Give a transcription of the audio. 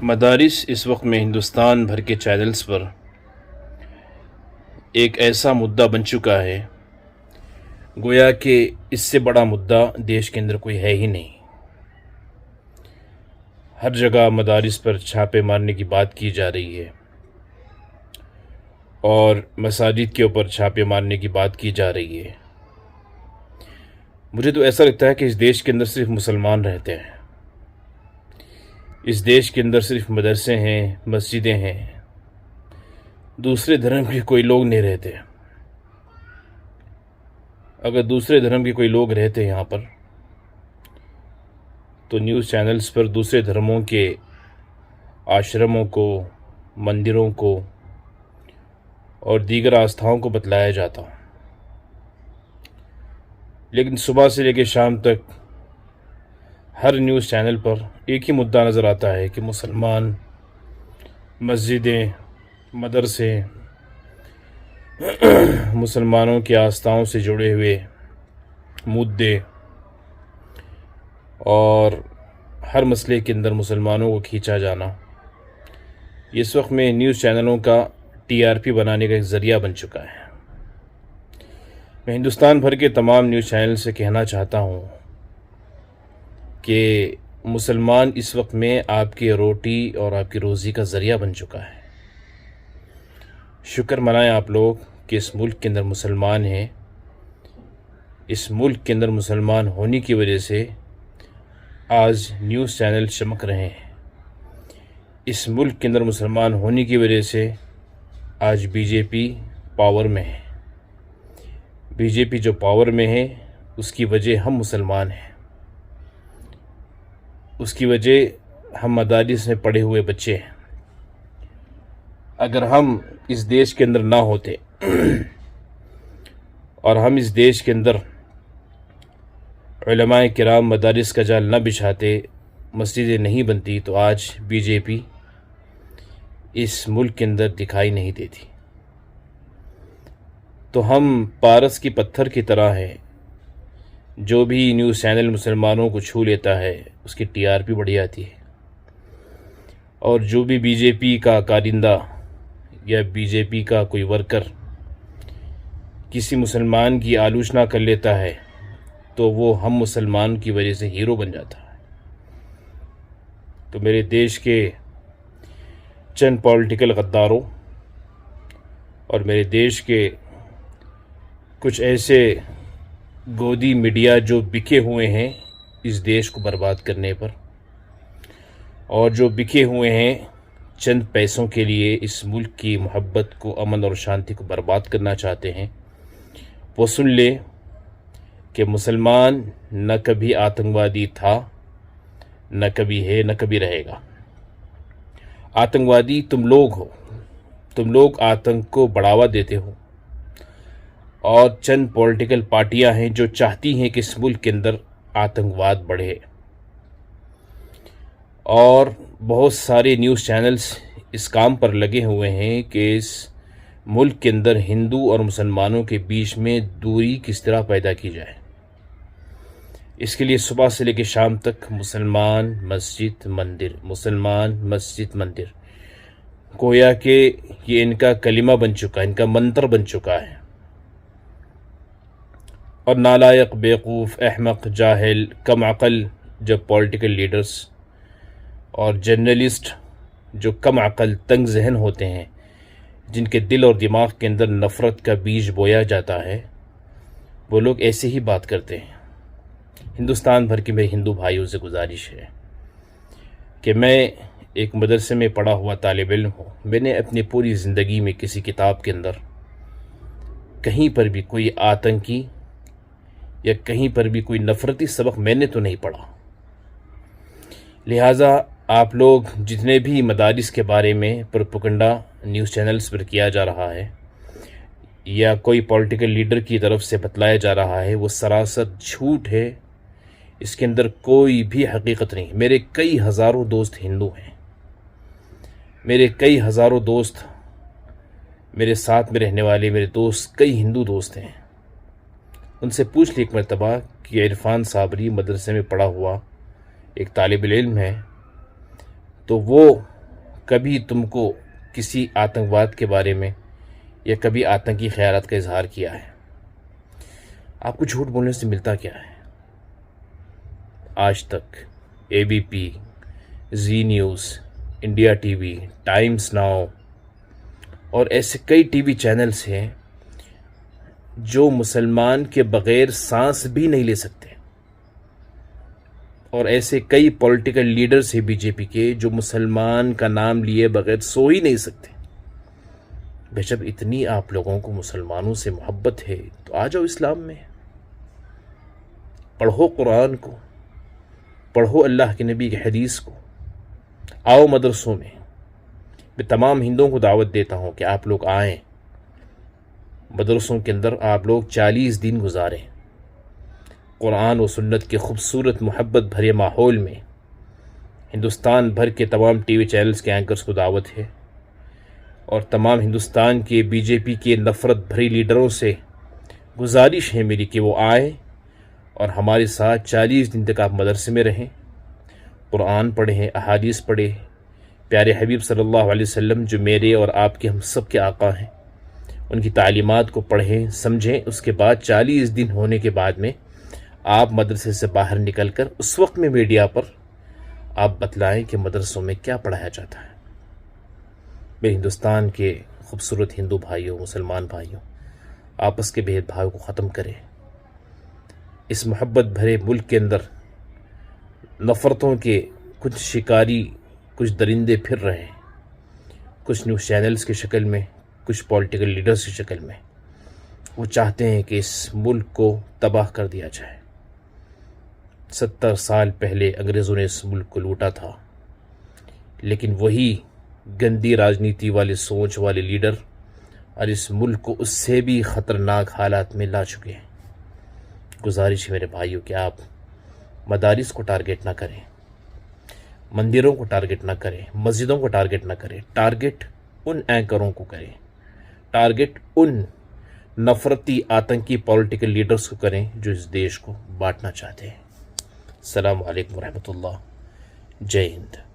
मदारिस इस वक्त में हिंदुस्तान भर के चैनल्स पर एक ऐसा मुद्दा बन चुका है, गोया कि इससे बड़ा मुद्दा देश के अंदर कोई है ही नहीं। हर जगह मदारिस पर छापे मारने की बात की जा रही है और मसाजिद के ऊपर छापे मारने की बात की जा रही है। मुझे तो ऐसा लगता है कि इस देश के अंदर सिर्फ मुसलमान रहते हैं। इस देश के अंदर सिर्फ मदरसे हैं, मस्जिदें हैं, दूसरे धर्म के कोई लोग नहीं रहते। अगर दूसरे धर्म के कोई लोग रहते यहाँ पर तो न्यूज़ चैनल्स पर दूसरे धर्मों के आश्रमों को, मंदिरों को और दीगर आस्थाओं को बतलाया जाता। लेकिन सुबह से लेकर शाम तक हर न्यूज़ चैनल पर एक ही मुद्दा नज़र आता है कि मुसलमान, मस्जिदें, मदरसे, मुसलमानों की आस्थाओं से जुड़े हुए मुद्दे और हर मसले के अंदर मुसलमानों को खींचा जाना, ये इस वक्त में न्यूज़ चैनलों का टीआरपी बनाने का एक ज़रिया बन चुका है। मैं हिंदुस्तान भर के तमाम न्यूज़ चैनल से कहना चाहता हूँ कि मुसलमान इस वक्त में आपकी रोटी और आपकी रोज़ी का ज़रिया बन चुका है। शुक्र मनाएं आप लोग कि इस मुल्क के अंदर मुसलमान हैं। इस मुल्क के अंदर मुसलमान होने की वजह से आज न्यूज़ चैनल चमक रहे हैं। इस मुल्क के अंदर मुसलमान होने की वजह से आज बीजेपी पावर में है। बीजेपी जो पावर में है उसकी वजह हम मुसलमान हैं, उसकी वजह हम मदारिस में पढ़े हुए बच्चे हैं। अगर हम इस देश के अंदर ना होते और हम इस देश के अंदर उलमाए किराम मदारिस का जाल न बिछाते, मस्जिदें नहीं बनती, तो आज बीजेपी इस मुल्क के अंदर दिखाई नहीं देती। तो हम पारस की पत्थर की तरह हैं। जो भी न्यूज़ चैनल मुसलमानों को छू लेता है उसकी टीआरपी बढ़ जाती है, और जो भी बीजेपी का कारिंदा या बीजेपी का कोई वर्कर किसी मुसलमान की आलोचना कर लेता है तो वो हम मुसलमान की वजह से हीरो बन जाता है। तो मेरे देश के चंद पॉलिटिकल गद्दारों और मेरे देश के कुछ ऐसे गोदी मीडिया जो बिके हुए हैं इस देश को बर्बाद करने पर, और जो बिके हुए हैं चंद पैसों के लिए इस मुल्क की मोहब्बत को, अमन और शांति को बर्बाद करना चाहते हैं, वो सुन ले कि मुसलमान न कभी आतंकवादी था, न कभी है, न कभी रहेगा। आतंकवादी तुम लोग हो। तुम लोग आतंक को बढ़ावा देते हो, और चंद पॉलिटिकल पार्टियां हैं जो चाहती हैं कि इस मुल्क के अंदर आतंकवाद बढ़े, और बहुत सारे न्यूज़ चैनल्स इस काम पर लगे हुए हैं कि इस मुल्क के अंदर हिंदू और मुसलमानों के बीच में दूरी किस तरह पैदा की जाए। इसके लिए सुबह से लेकर शाम तक मुसलमान मस्जिद मंदिर, मुसलमान मस्जिद मंदिर, गोया कि ये इनका कलिमा बन चुका है, इनका मंत्र बन चुका है। और नालायक, बेवकूफ़, अहमक, जाहिल, कम अक़ल जब पॉलिटिकल लीडर्स और जर्नलिस्ट जो कम अक़ल, तंग जहन होते हैं, जिनके दिल और दिमाग के अंदर नफ़रत का बीज बोया जाता है, वो लोग ऐसे ही बात करते हैं। हिंदुस्तान भर के मेरे हिंदू भाइयों से गुजारिश है कि मैं एक मदरसे में पढ़ा हुआ तालिब इल्म हूँ। मैंने अपनी पूरी ज़िंदगी में किसी किताब के अंदर कहीं पर भी कोई आतंकी या कहीं पर भी कोई नफ़रती सबक मैंने तो नहीं पढ़ा। लिहाजा आप लोग जितने भी मदारिस के बारे में प्रोपेगेंडा न्यूज़ चैनल्स पर किया जा रहा है या कोई पॉलिटिकल लीडर की तरफ से बतलाया जा रहा है, वो सरासर झूठ है। इसके अंदर कोई भी हकीकत नहीं। मेरे कई हज़ारों दोस्त हिंदू हैं, मेरे कई हज़ारों दोस्त, मेरे साथ में रहने वाले मेरे दोस्त कई हिंदू दोस्त हैं। उनसे पूछ ली एक मरतबा कि इरफान साबरी मदरसे में पढ़ा हुआ एक तालिब इल्म है, तो वो कभी तुमको किसी आतंकवाद के बारे में या कभी आतंकी ख्यालात का इजहार किया है? आपको झूठ बोलने से मिलता क्या है? आज तक ABP, Zee News, India TV, Times Now और ऐसे कई TV चैनल्स हैं जो मुसलमान के बग़ैर सांस भी नहीं ले सकते, और ऐसे कई पॉलिटिकल लीडर्स हैं बीजेपी के जो मुसलमान का नाम लिए बगैर सो ही नहीं सकते। भाई जब इतनी आप लोगों को मुसलमानों से मोहब्बत है तो आ जाओ इस्लाम में, पढ़ो कुरान को, पढ़ो अल्लाह के नबी के हदीस को, आओ मदरसों में। मैं तमाम हिंदुओं को दावत देता हूँ कि आप लोग आएँ मदरसों के अंदर, आप लोग 40 दिन गुजारें कुरान व सुन्नत के खूबसूरत मोहब्बत भरे माहौल में। हिंदुस्तान भर के तमाम TV चैनल्स के एंकर्स को दावत है और तमाम हिंदुस्तान के बीजेपी के नफ़रत भरी लीडरों से गुजारिश है मेरी कि वो आए और हमारे साथ 40 दिन तक आप मदरसे में रहें, कुरान पढ़ें, अहादीस पढ़ें, प्यारे हबीब सल्लल्लाहु अलैहि वसल्लम जो मेरे और आपके हम सब के आका हैं उनकी तालीमात को पढ़ें, समझें। उसके बाद 40 दिन होने के बाद में आप मदरसे से बाहर निकलकर उस वक्त में मीडिया पर आप बतलाएं कि मदरसों में क्या पढ़ाया जाता है। मेरे हिंदुस्तान के खूबसूरत हिंदू भाइयों, मुसलमान भाइयों, आपस के भेदभाव को ख़त्म करें। इस मोहब्बत भरे मुल्क के अंदर नफ़रतों के कुछ शिकारी, कुछ दरिंदे फिर रहे हैं, कुछ न्यूज़ चैनल्स की शक्ल में, कुछ पॉलिटिकल लीडर्स की शक्ल में। वो चाहते हैं कि इस मुल्क को तबाह कर दिया जाए। 70 साल पहले अंग्रेज़ों ने इस मुल्क को लूटा था, लेकिन वही गंदी राजनीति वाले सोच वाले लीडर और इस मुल्क को उससे भी ख़तरनाक हालात में ला चुके हैं। गुजारिश है मेरे भाइयों कि आप मदारिस को टारगेट ना करें, मंदिरों को टारगेट ना करें, मस्जिदों को टारगेट ना करें। टारगेट उन एंकरों को करें, टारगेट उन नफ़रती आतंकी पॉलिटिकल लीडर्स को करें जो इस देश को बांटना चाहते हैं। अस्सलामु अलैकुम रहमतुल्लाह। जय हिंद।